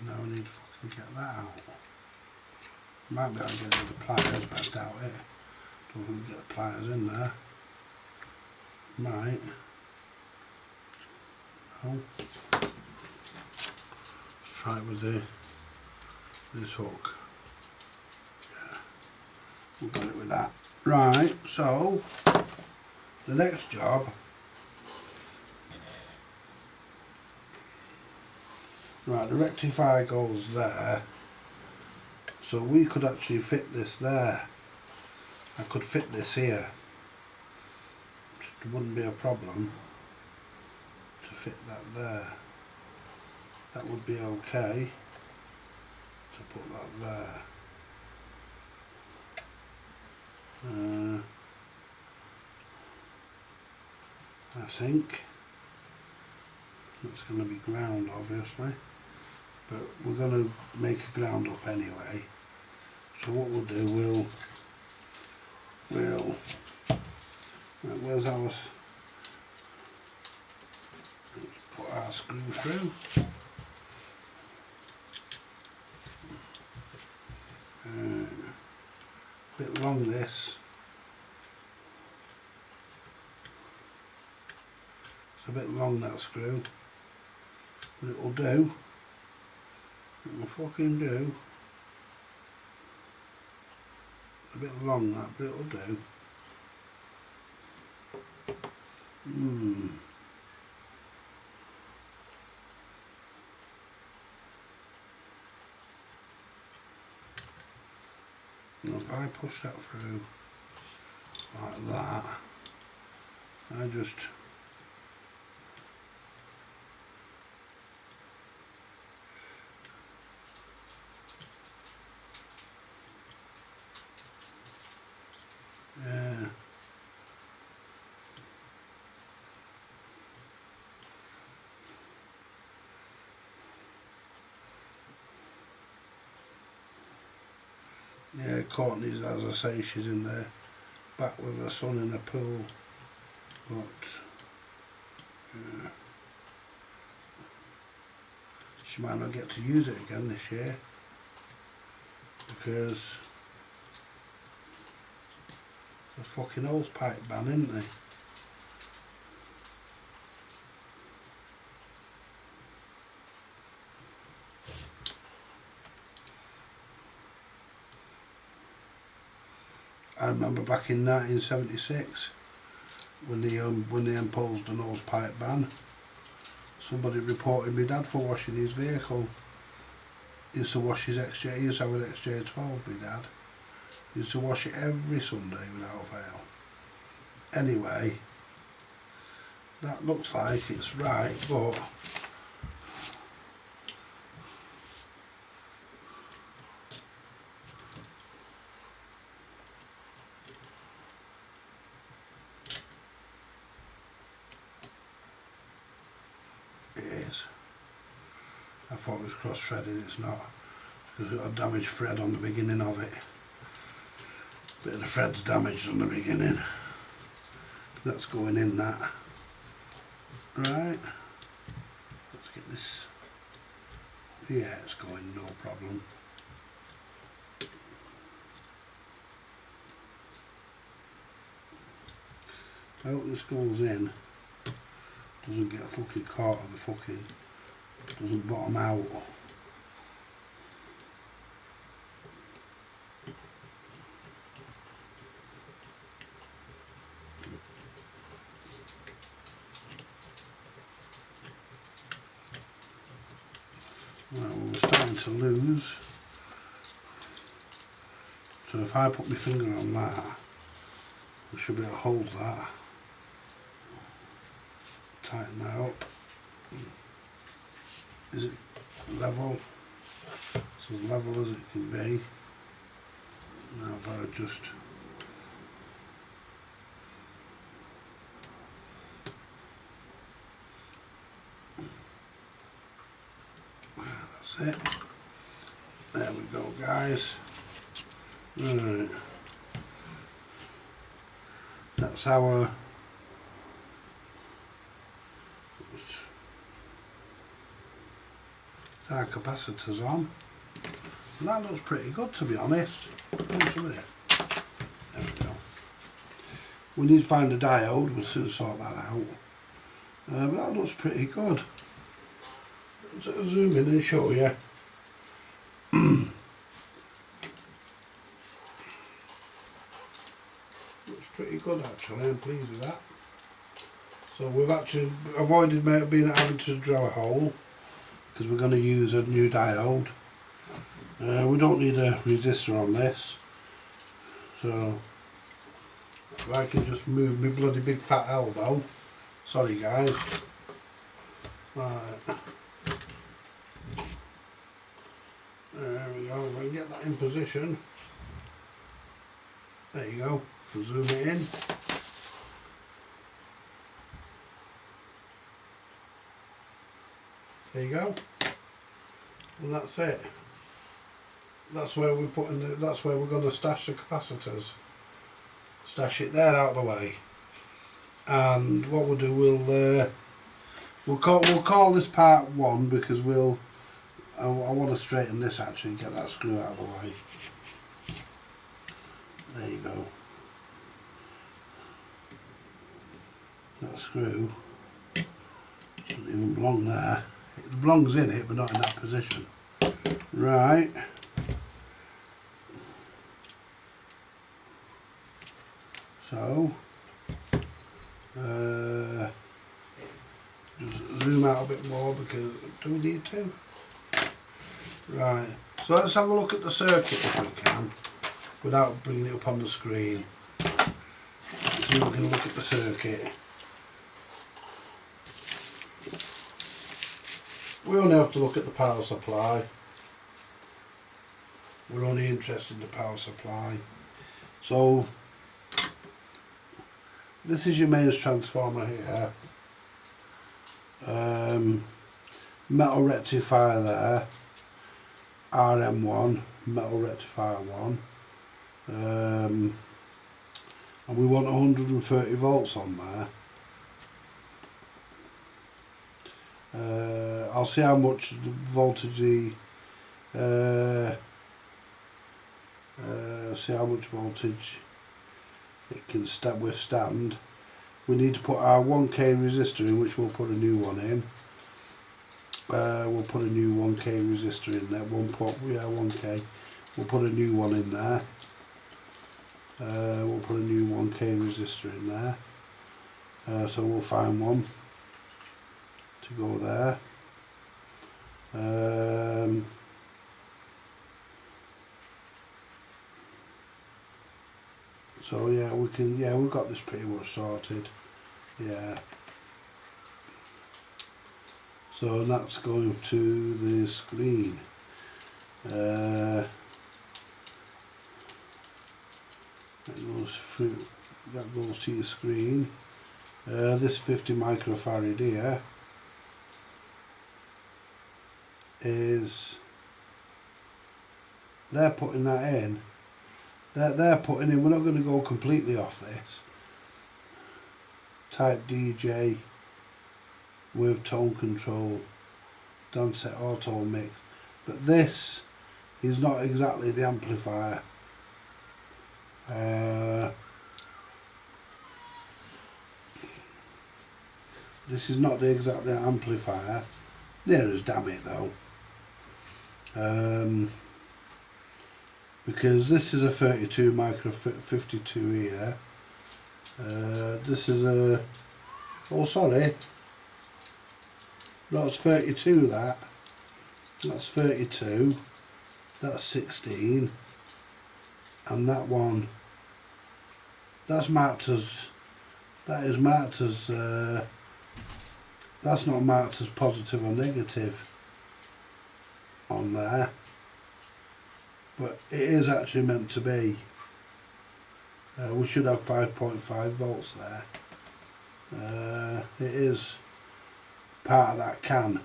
Now we need to fucking get that out. Might be able to get it with the pliers, but I doubt it. Don't think we can get the pliers in there. Might. No. Let's try it with this hook. Yeah. We've got it with that. Right, so the next job. Right, the rectifier goes there, so we could actually fit this there. I could fit this here. It wouldn't be a problem to fit that there. That would be okay to put that there. I think it's going to be ground, obviously. But we're going to make a ground up anyway. So what we'll do, right, where's ours? Let's put our screw through. Bit long this. It's a bit long, that screw, but it will do. It will fucking do. A bit long that, but it'll do. Now if I push that through like that, I just Yeah, Courtney's, as I say, she's in there, back with her son in a pool, but she might not get to use it again this year because the fucking hose pipe ban, isn't they? I remember back in 1976 when they imposed an hose pipe ban. Somebody reported my dad for washing his vehicle. He used to wash his XJ. He used to have an XJ12. My dad. He used to wash it every Sunday without fail. Anyway, that looks like it's right, but it is. I thought it was cross-threaded, it's not. There's got a damaged thread on the beginning of it. Bit of the thread's damaged on the beginning. That's going in that. Right. Let's get this. Yeah, it's going, no problem. I hope this goes in. Doesn't get fucking caught on the fucking. Doesn't bottom out. Well, we're starting to lose. So if I put my finger on that, I should be able to hold that. Tighten that up. Is it level? It's as level as it can be. Now if I just that's it. There we go, guys. Right. That's our capacitors on. And that looks pretty good, to be honest. There we go. We need to find a diode, we'll soon sort that out. But that looks pretty good. So I'll zoom in and show you. Looks pretty good actually, I'm pleased with that. So we've actually avoided having to drill a hole because we're going to use a new diode. We don't need a resistor on this, so if I can just move my bloody big fat elbow. Sorry guys. Right. There we go, if I can get that in position. There you go, zoom it in. There you go. And that's it. That's where we're putting that's where we're going to stash the capacitors. Stash it there out of the way. And what we'll do, we'll call this part 1 because I want to straighten this actually and get that screw out of the way. There you go. That screw doesn't even belong there. It belongs in it, but not in that position. Right. So, just zoom out a bit more because do we need to? Right. So let's have a look at the circuit if we can, without bringing it up on the screen. So we can look at the circuit. We only have to look at the power supply. We're only interested in the power supply. So this is your mains transformer here. Metal rectifier there. RM1, metal rectifier 1. and we want 130 volts on there. I'll see how much voltage see how much voltage it can withstand. We need to put our 1k resistor in, which we'll put a new one in. We'll put a new 1k resistor in there. 1k. We'll put a new one in there. We'll put a new 1k resistor in there. So we'll find one to go there. So yeah, we've got this pretty much sorted. Yeah. So that's going to the screen. That goes to your screen. This 50 microfarad here is, they're putting that in. They're putting in, we're not going to go completely off this. Type DJ with tone control, DANSETTE AUTOMIX. But this is not exactly the amplifier. This is not the exact amplifier. Near as damn it though. Because this is a 32 micro 52 here. This is a, oh sorry, that's 32 that's 32, that's 16, and that one, that's marked as, that is marked as, that's not marked as positive or negative on there, but it is actually meant to be. We should have 5.5 volts there. It is part of that can.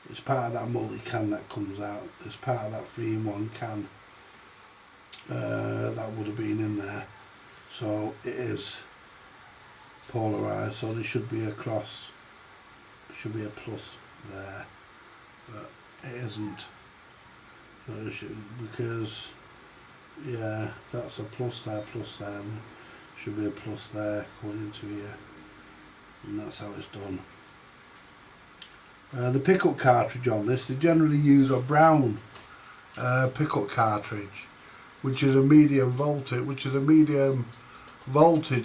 It's part of that multi-can that comes out. It's part of that 3-in-1 can. That would have been in there. So it is polarised, so there should be a cross. There should be a plus there. But it isn't. So it should, because yeah, that's a plus there, and should be a plus there going into here, and that's how it's done. The pickup cartridge on this, they generally use a brown pickup cartridge, which is a medium voltage,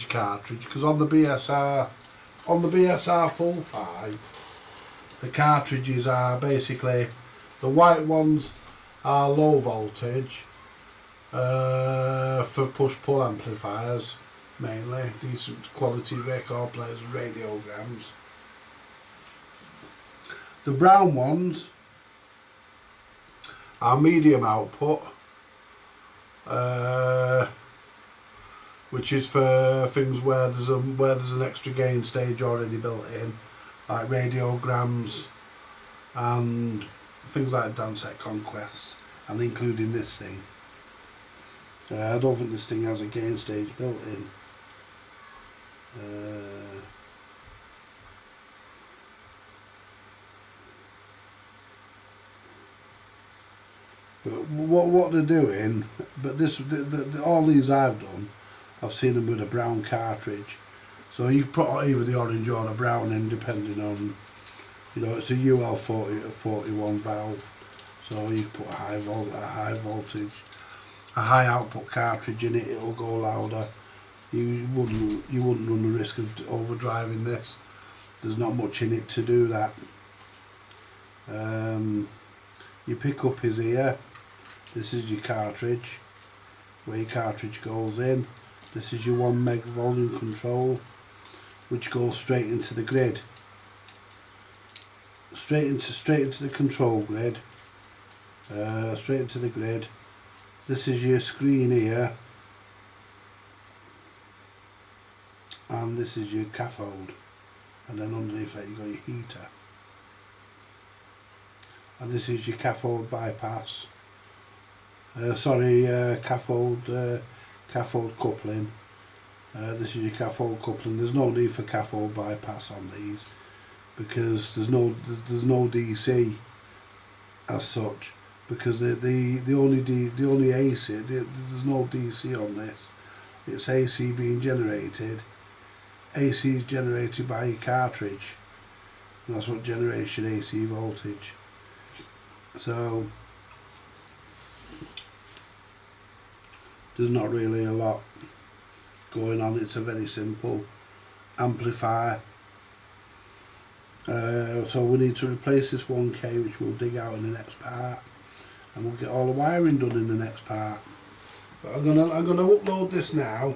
cartridge, because on the BSR full 5, the cartridges are basically, the white ones are low voltage. For push-pull amplifiers mainly, decent quality record players and radiograms. The brown ones are medium output, which is for things where there's an extra gain stage already built in, like radiograms and things like Dansette Conquest, and including this thing. I don't think this thing has a gain stage built in. But what they're doing, but all these I've done, I've seen them with a brown cartridge. So you put either the orange or the brown in, depending on, it's a UL 41 valve. So you put a high voltage, a high output cartridge in it, it'll go louder. You wouldn't run the risk of overdriving this. There's not much in it to do that. Your pickup is here. This is your cartridge, where your cartridge goes in. This is your 1 meg volume control, which goes straight into the grid. Straight into the control grid. Straight into the grid. This is your screen here, and this is your cathode, and then underneath that you've got your heater, and this is your cathode bypass, cathode coupling. This is your cathode coupling. There's no need for cathode bypass on these because there's no DC as such, because the only AC, there's no DC on this. It's AC being generated. AC is generated by your cartridge, and that's what generates your AC voltage. So there's not really a lot going on. It's a very simple amplifier. So we need to replace this 1K, which we'll dig out in the next part, and we'll get all the wiring done in the next part. But I'm gonna upload this now.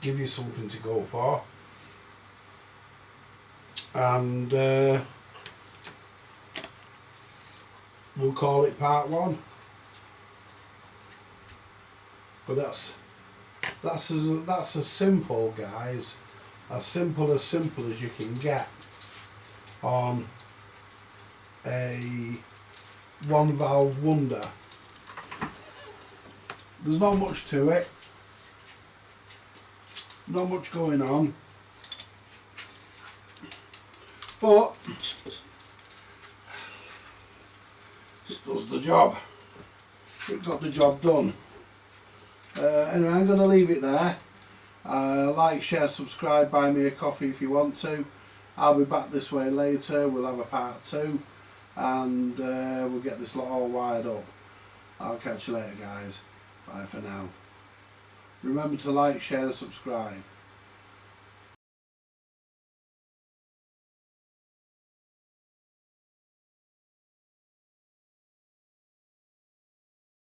Give you something to go for, and we'll call it part 1. But that's as simple, guys, as simple as you can get on a 1-valve wonder. There's not much to it, not much going on, but it does the job. It got the job done. Anyway, I'm going to leave it there. Like, share, subscribe, buy me a coffee if you want to. I'll be back this way later. We'll have a part 2, and we'll get this lot all wired up. I'll catch you later, guys. Bye for now. Remember to like, share, subscribe.